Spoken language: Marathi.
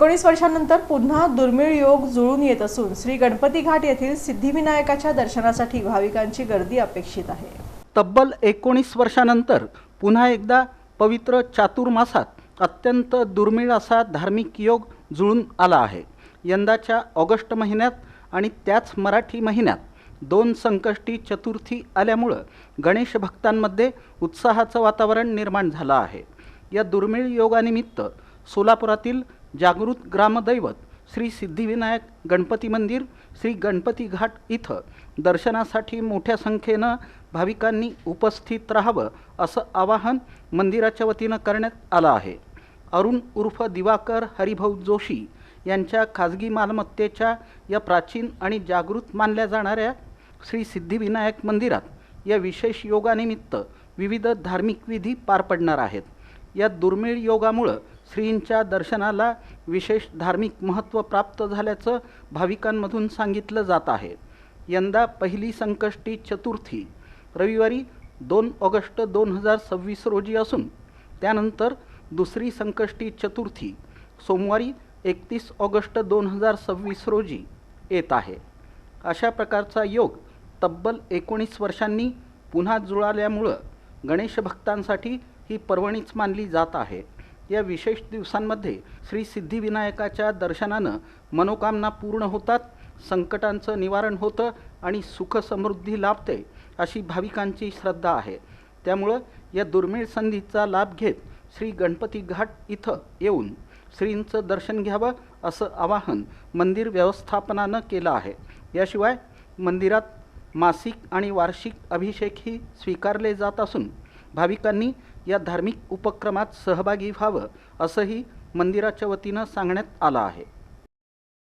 19 वर्षांनंतर पुन्हा दुर्मिळ योग जुळून येत असून श्री गणपती घाट येथील सिद्धिविनायकाच्या दर्शनासाठी भाविकांची गर्दी अपेक्षित आहे। तब्बल 19 वर्षांनंतर पुन्हा एकदा पवित्र चातुर्मासात अत्यंत दुर्मिळ असा धार्मिक योग जुळून आला आहे। यंदाच्या ऑगस्ट महिन्यात आणि त्याच मराठी महिन्यात 2 संकष्टी चतुर्थी आल्यामुळे गणेश भक्तांमध्ये उत्साहाचं वातावरण निर्माण झालं आहे। या दुर्मिळ योगानिमित्त सोलापुरातील जागृत ग्रामदैवत श्री सिद्धिविनायक गणपती मंदिर श्री गणपती घाट इथं दर्शनासाठी मोठ्या संख्येनं भाविकांनी उपस्थित राहावं असं आवाहन मंदिराच्या वतीनं करण्यात आलं आहे। अरुण उर्फ दिवाकर हरिभाऊ जोशी यांच्या खाजगी मालमत्तेच्या या प्राचीन आणि जागृत मानल्या जाणाऱ्या श्री सिद्धिविनायक मंदिरात या विशेष योगानिमित्त विविध धार्मिक विधी पार पडणार आहेत। या दुर्मिळ योगामुळे श्रींच्या दर्शनाला विशेष धार्मिक महत्त्व प्राप्त झाल्याचं भाविकांमधून सांगितलं जात आहे। यंदा पहिली संकष्टी चतुर्थी रविवारी 2 ऑगस्ट 2026 रोजी असून त्यानंतर दुसरी संकष्टी चतुर्थी सोमवारी 31 ऑगस्ट 2026 रोजी येत आहे। अशा प्रकारचा योग तब्बल 19 वर्षांनी पुन्हा जुळाल्यामुळं गणेश भक्तांसाठी ही पर्वणीच मानली जात आहे। या विशेष दिवसांमध्ये श्री सिद्धिविनायकाच्या दर्शनानं मनोकामना पूर्ण होतात, संकटांचं निवारण होतं आणि सुख समृद्धी लाभते अशी भाविकांची श्रद्धा आहे। त्यामुळं या दुर्मिळ संधीचा लाभ घेत श्री गणपती घाट इथं येऊन श्रींचं दर्शन घ्यावं असं आवाहन मंदिर व्यवस्थापनानं केलं आहे। याशिवाय मंदिरात मासिक आणि वार्षिक अभिषेकही स्वीकारले जात असून भाविकांनी या धार्मिक उपक्रमात सहभागी व्हावं असंही मंदिराच्या वतीनं सांगण्यात आलं आहे।